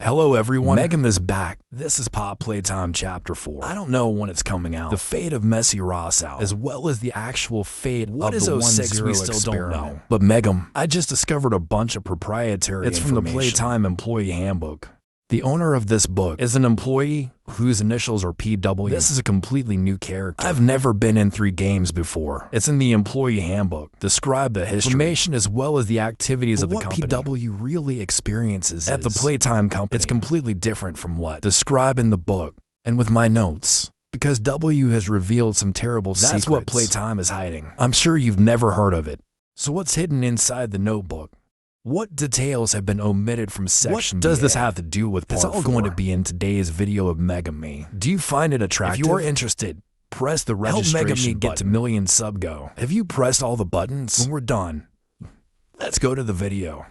Hello everyone, Megan is back. This is Pop Playtime Chapter 4. I don't know when it's coming out. The fate of Messy Rossau, as well as the actual fate of the 1-0 we still don't know. But Megan, I just discovered a bunch of proprietary information. It's from the Playtime Employee Handbook. The owner of this book is an employee whose initials are PW. This is a completely new character. I've never been in 3 games before. It's in the Employee Handbook. Describe the history, information, as well as the activities of the company. What PW really experiences at the Playtime company, it's completely different from what described in the book and with my notes. Because W has revealed some terrible secrets. That's what Playtime is hiding. I'm sure you've never heard of it. So what's hidden inside the notebook? What details have been omitted from section What does this have to do with part 4? It's all going to be in today's video of Mega Me. Do you find it attractive? If you are interested, press the registration Help Mega Me get to million sub go. Have you pressed all the buttons? When we're done, let's go to the video.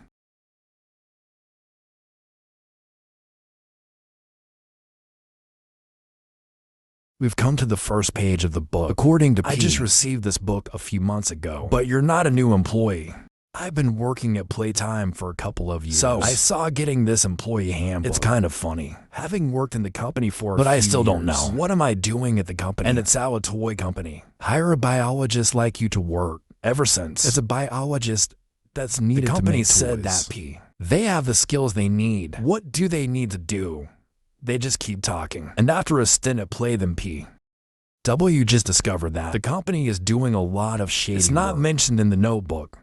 We've come to the first page of the book. According to P, I just received this book a few months ago. But you're not a new employee. I've been working at Playtime for a couple of years. So I saw getting this employee handbook. It's kind of funny. Having worked in the company for a few years, but I still don't know. What am I doing at the company? And it's our toy company. Hire a biologist like you to work. Ever since it's a biologist that's needed to make toys. The company said that, P. They have the skills they need. What do they need to do? They just keep talking. And after a stint at Play Them, P. W just discovered that the company is doing a lot of shady It's not mentioned in the notebook.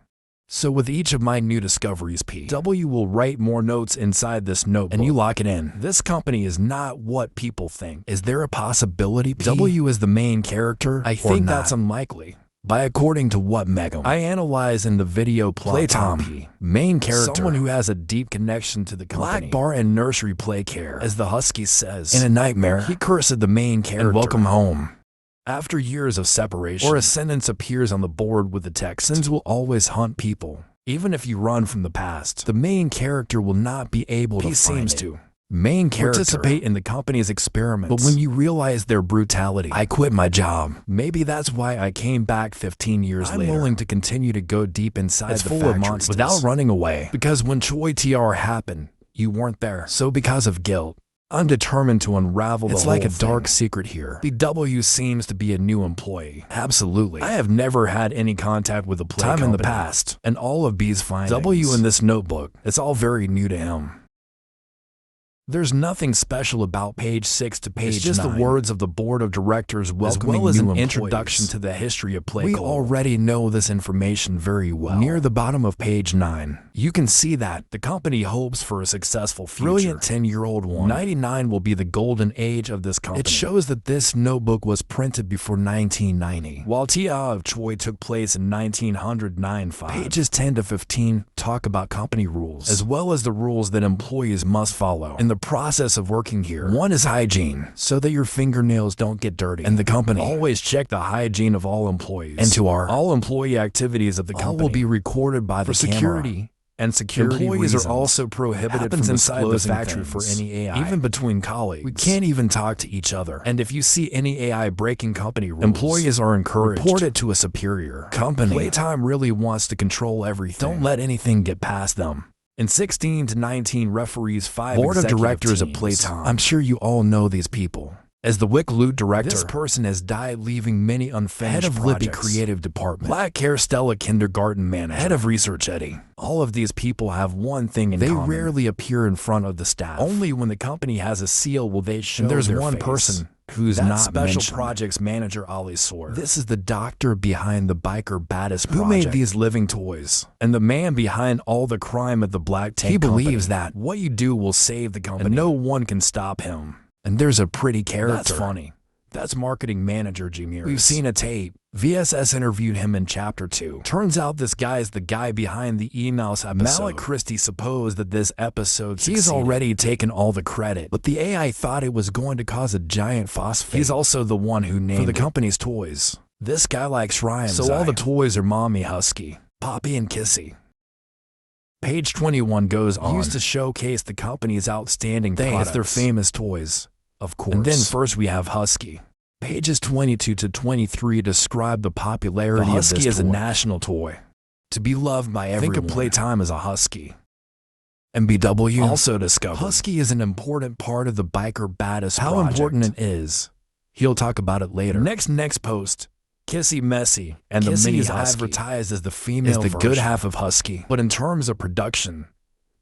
So with each of my new discoveries, PW will write more notes inside this notebook, and you lock it in. This company is not what people think. Is there a possibility W is the main character? I think that's unlikely. By according to what Mega I analyze in the video Playtime, main character, someone who has a deep connection to the company. Black bar and nursery play care, as the Husky says. In a nightmare, he cursed the main character and welcome home. After years of separation, or a sentence appears on the board with the text, sins will always hunt people. Even if you run from the past, the main character will not be able to find it. Main character participate in the company's experiments, but when you realize their brutality, I quit my job. Maybe that's why I came back 15 years later. I'm willing to continue to go deep inside the factory without running away. Because when Choi TR happened, you weren't there. So because of guilt, I'm determined to unravel the whole thing. It's like a dark secret here. BW seems to be a new employee. Absolutely. I have never had any contact with the Playtime in the past, and all of B's findings. W in this notebook, it's all very new to him. There's nothing special about page 6 to page 9. It's just the words of the board of directors welcoming new employees. As well as an introduction to the history of Play. We already know this information very well. Near the bottom of page 9, you can see that the company hopes for a successful future. Brilliant 10-year-old one. 99 will be the golden age of this company. It shows that this notebook was printed before 1990, while Tia of Choi took place in 1995. Pages 10 to 15 talk about company rules, as well as the rules that employees must follow. In the process of working here, one is hygiene, so that your fingernails don't get dirty. And the company always check the hygiene of all employees. And to all employee activities of the company will be recorded by the security. And security employees reasons. Are also prohibited from inside the factory for any AI. Even between colleagues, we can't even talk to each other. And if you see any AI breaking company rules, employees are encouraged to report it to a superior company. Playtime really wants to control everything. Don't let anything get past them. In 16 to 19 referees, 5 board of directors of Playtime. I'm sure you all know these people. As the Wick Loot director, this person has died, leaving many unfinished head of projects. Libby Creative Department, Black Hair Stella Kindergarten Manager, head of Research Eddie. All of these people have one thing in common. They rarely appear in front of the staff. Only when the company has a seal will they show their face. There's one person who's not Special mentioned. Projects Manager Ali Sor. This is the doctor behind the Biker Baddest project. Who made these living toys? And the man behind all the crime at the Black Tank He believes that what you do will save the company, and no one can stop him. And there's a pretty character. That's funny. That's marketing manager Jimmy. We've seen a tape. VSS interviewed him in chapter 2. Turns out this guy is the guy behind the emails episode. Malik Christie supposed that this episode succeeded. He's already taken all the credit, but the AI thought it was going to cause a giant phosphate. He's also the one who named for the company's toys. This guy likes rhymes. So all the toys are Mommy Husky, Poppy, and Kissy. Page 21 goes on. Used to showcase the company's outstanding products. Their famous toys. Of course. And then first we have Husky. Pages 22 to 23 describe the popularity of this toy. Husky is a national toy, to be loved by everyone. Think of Playtime as a Husky. MBW also discovered Husky is an important part of the biker badass project. How important it is, he'll talk about it later. Next post. Kissy Messy, and Kissy the Mini is advertised as the female version, good half of Husky. But in terms of production,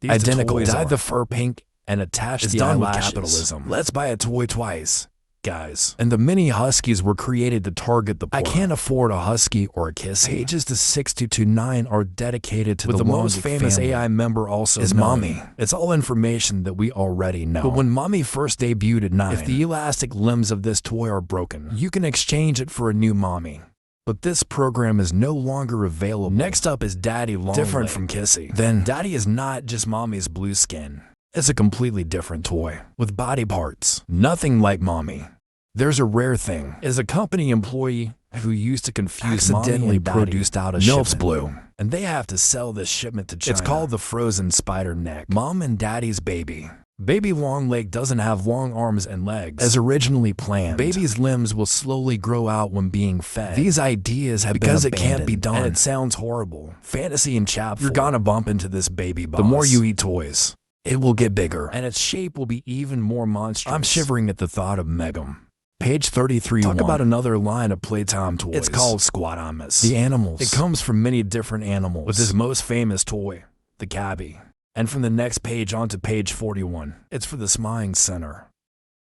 these identical dyed the fur pink and attached the eyelashes. Capitalism. Let's buy a toy twice, guys. And the Mini Huskies were created to target the poor. I can't afford a Husky or a Kissy. Pages to 60-9 are dedicated to the most famous family. AI member also is Mommy. It's all information that we already know. But when Mommy first debuted at 9, if the elastic limbs of this toy are broken, you can exchange it for a new Mommy. But this program is no longer available. Next up is Daddy Long. Different from Kissy. Then Daddy is not just Mommy's blue skin. It's a completely different toy with body parts, nothing like Mommy. There's a rare thing. Is a company employee who used to confuse accidentally produced out a shipment. Blue, and they have to sell this shipment to China. It's called the frozen spider neck. Mom and Daddy's baby. Baby Longleg doesn't have long arms and legs as originally planned. Baby's limbs will slowly grow out when being fed. These ideas have been abandoned, it can't be done. And it sounds horrible. Fantasy and chap. You're gonna bump into this baby boss. The more you eat toys, it will get bigger, and its shape will be even more monstrous. I'm shivering at the thought of Megum. Page 33. Talk about another line of Playtime toys. It's called Squadamus. The animals. It comes from many different animals, with his most famous toy, the Cabby. And from the next page on to page 41, it's for the Smiling Center.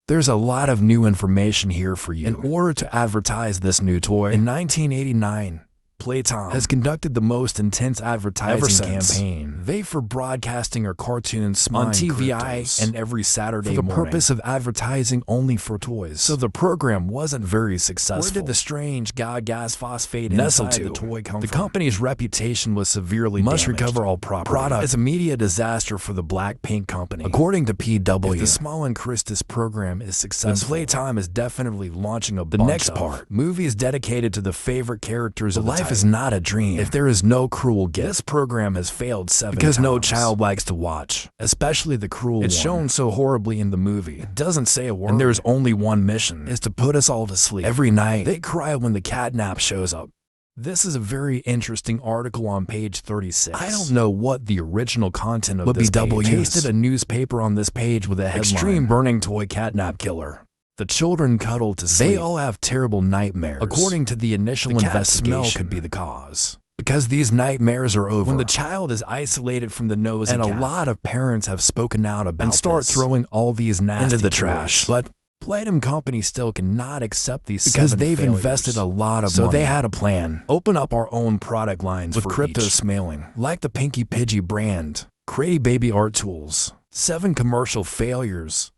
There's a lot of new information here for you. In order to advertise this new toy, in 1989, Playtime has conducted the most intense advertising campaign. They for broadcasting our cartoons on TVI and every Saturday for the purpose of advertising only for toys. So the program wasn't very successful. Where did the strange gas phosphate inside the toy come from? The company's reputation was severely damaged. Must recover all property. Product is a media disaster for the Blackpink company. According to PW, if the Small and Christus program is successful, Playtime is definitely launching a bunch of the next part. Movies dedicated to the favorite characters of the life is not a dream. If there is no cruel gift, this program has failed 7 times. Because no child likes to watch, especially the cruel one. It's shown so horribly in the movie. It doesn't say a word. And there's only one mission, is to put us all to sleep. Every night, they cry when the catnap shows up. This is a very interesting article on page 36. I don't know what the original content of this page is. Pasted a newspaper on this page with a headline, Extreme Burning Toy Catnap Killer. The children cuddle to sleep. They all have terrible nightmares. According to the initial investigation, smell could be the cause. Because these nightmares are over when the child is isolated from the nose, and a lot of parents have spoken out about and start throwing all these nasty into the trash. But Playtime Company still cannot accept these because they've invested a lot of money. So they had a plan. Open up our own product lines with crypto smiling, like the Pinky Pidgey brand, Crazy Baby Art Tools, 7 commercial failures.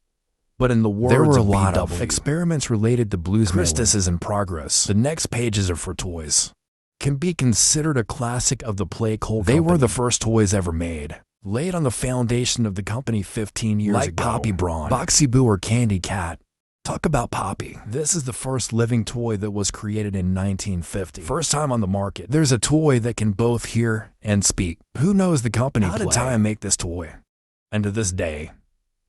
But in the words there were a lot of experiments related to blues. Christus is in progress. The next pages are for toys. Can be considered a classic of the Play Coal Company. They were the first toys ever made, laid on the foundation of the company 15 years ago. Like Poppy Brawn, Boxy Boo, or Candy Cat. Talk about Poppy. This is the first living toy that was created in 1950. First time on the market. There's a toy that can both hear and speak. Who knows the company? How did Time make this toy? And to this day,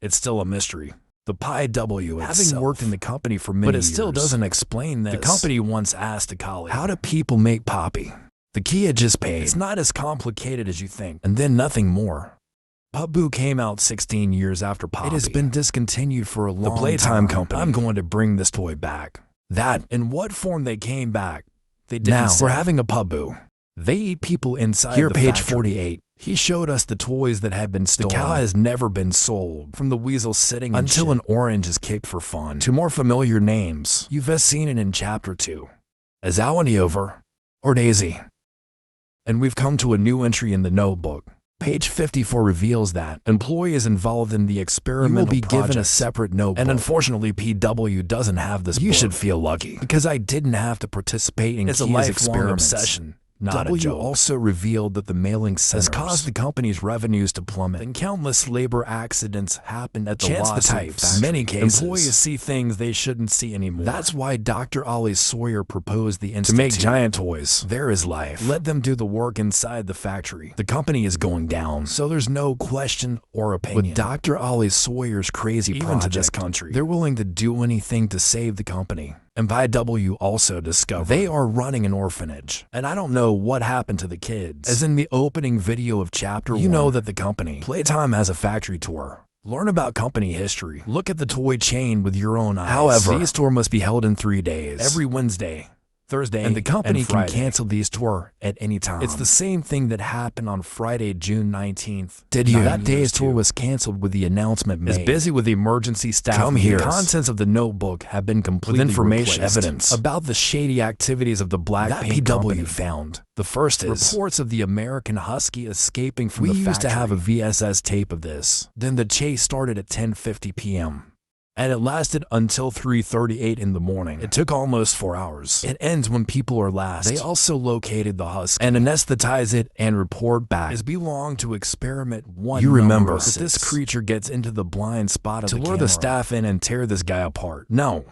it's still a mystery. The Pi W itself, having worked in the company for many years, but it still doesn't explain this. The company once asked a colleague, how do people make Poppy? The key had just paid. It's not as complicated as you think. And then nothing more. Pupboo came out 16 years after Poppy. It has been discontinued for a long time. The Playtime Company. I'm going to bring this toy back. That, in what form they came back, they didn't now, say. We're having a Pupboo. They eat people inside the page factory. 48. He showed us the toys that had been stolen. The cow has never been sold. From the weasel sitting until an orange is kicked for fun, to more familiar names. You've seen it in chapter 2. As Awaniover or Daisy. And we've come to a new entry in the notebook. Page 54 reveals that employees involved in the experimental project will be given a separate notebook. And unfortunately, PW doesn't have this book. You should feel lucky, because I didn't have to participate in Kia's experiments. Obsession. Not a joke. Also revealed that the mailing centers has caused the company's revenues to plummet, and countless labor accidents happened at the lawsuit factory. Many cases, employees see things they shouldn't see anymore. That's why Dr. Ollie Sawyer proposed the institute to make giant toys. There is life. Let them do the work inside the factory. The company is going down, so there's no question or opinion. With Dr. Ollie Sawyer's crazy project, even to this country, they're willing to do anything to save the company. And POPPY also discovered they are running an orphanage. And I don't know what happened to the kids. As in the opening video of chapter 1, you know that the company Playtime has a factory tour. Learn about company history. Look at the toy chain with your own eyes. However, these tours must be held in 3 days. Every Wednesday, Thursday, and the company can cancel these tours at any time. It's the same thing that happened on Friday, June 19th. Did you? That day's tour was canceled with the announcement made. Is busy with the emergency staff. Come here. The contents of the notebook have been completely with information, evidence about the shady activities of the Black Paint Company found. The first is reports of the American Husky escaping from the factory. We used to have a VSS tape of this. Then the chase started at 10:50 p.m. and it lasted until 3:38 in the morning. It took almost 4 hours. It ends when people are last. They also located the Husky and anesthetize it and report back. It belonged to experiment 1. You remember that this creature gets into the blind spot of the camera to lure the staff in and tear this guy apart. No,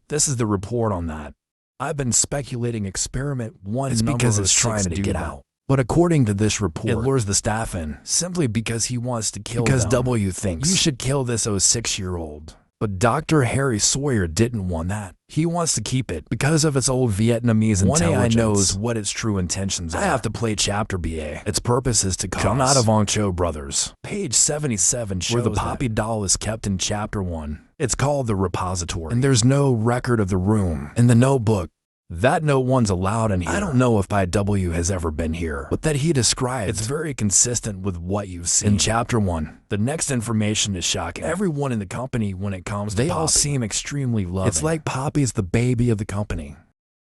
this is the report on that. I've been speculating experiment 1 is because it's trying to get out. But according to this report, it lures the staff in simply because he wants to kill them. Because W thinks you should kill this 06-year-old. But Dr. Harry Sawyer didn't want that. He wants to keep it because of its old Vietnamese intelligence. 1AI knows what its true intentions are. I have to play Chapter BA. Its purpose is to come out of Cho brothers. Page 77 shows where the Poppy doll is kept in Chapter 1. It's called the repository, and there's no record of the room in the notebook. That no one's allowed in here. I don't know if POPPY has ever been here, but that he described, it's very consistent with what you've seen. In Chapter 1, the next information is shocking. Everyone in the company, when it comes to Poppy, all seem extremely loving. It's like Poppy's the baby of the company.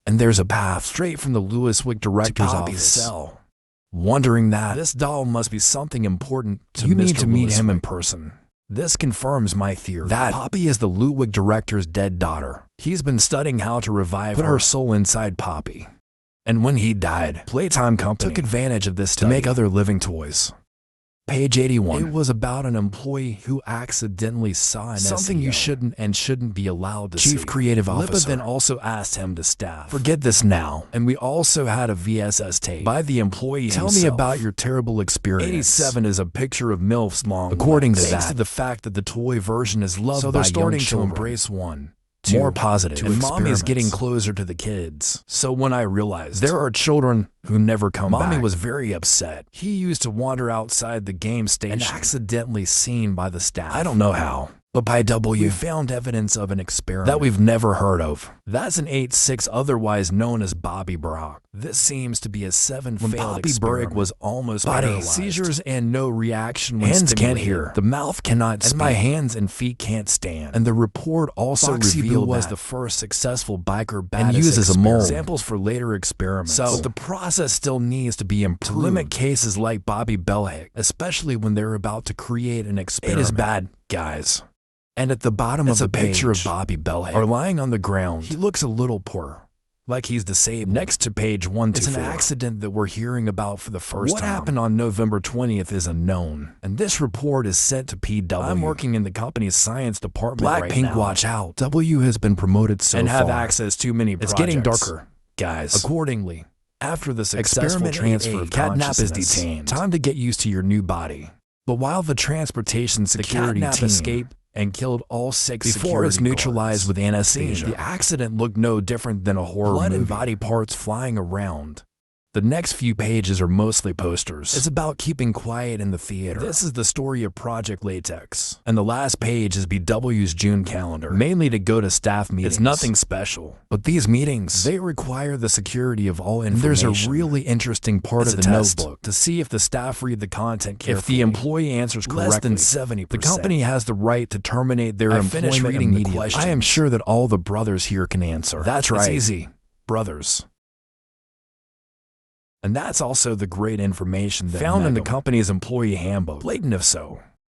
And there's a path straight from the Lewiswick director's office cell. Wondering that this doll must be something important to you Mr. need to meet him in person. This confirms my theory that Poppy is the Lewiswick director's dead daughter. He's been studying how to revive her soul inside Poppy. And when he died, Playtime Company took advantage of this to make other living toys. Page 81. It was about an employee who accidentally saw something you shouldn't be allowed to see. Chief Creative Officer then also asked him to staff. Forget this now. And we also had a VSS tape by the employee himself. Tell me about your terrible experience. 87 is a picture of MILF's long. According to that, thanks to the fact that the toy version is loved so they're starting to embrace one. More positive, and Mommy's getting closer to the kids. So when I realized there are children who never come back, Mommy was very upset. He used to wander outside the game station and accidentally seen by the staff. I don't know how, but POPPY found evidence of an experiment that we've never heard of. That's an 8-6, otherwise known as Bobby Brock. This seems to be a 7 when failed Poppy experiment. Berg was almost paralyzed. Seizures and no reaction when hands can't hear. The mouth cannot speak. And my hands and feet can't stand. And the report also revealed was the first successful biker and uses a mold. Samples for later experiments. So the process still needs to be improved to limit cases like Bobby Belhick, especially when they're about to create an experiment. It is bad, guys. And at the bottom of the picture of Bobby Belhick are lying on the ground. He looks a little poor, like he's disabled. Next to page 124. It's an accident that we're hearing about for the first time. What happened on November 20th is unknown, and this report is sent to PW. I'm working in the company's science department right now. Blackpink, watch out. W has been promoted so far and have access to many projects. It's getting darker, guys. Accordingly, after the successful transfer of Catnap is detained. Time to get used to your new body. But while the transportation security team escaped and killed all 6 before it's neutralized with anesthesia. The accident looked no different than a horror movie. Blood and body parts flying around. The next few pages are mostly posters. It's about keeping quiet in the theater. This is the story of Project Latex. And the last page is BW's June calendar, mainly to go to staff meetings. It's nothing special. But these meetings, they require the security of all information. There's a really interesting part of the notebook to see if the staff read the content carefully. If the employee answers correctly, less than 70%, the company has the right to terminate their employment immediately. I am sure that all the brothers here can answer. That's right. It's easy, brothers. And that's also the great information that found in the company's employee handbook. Blatant if so.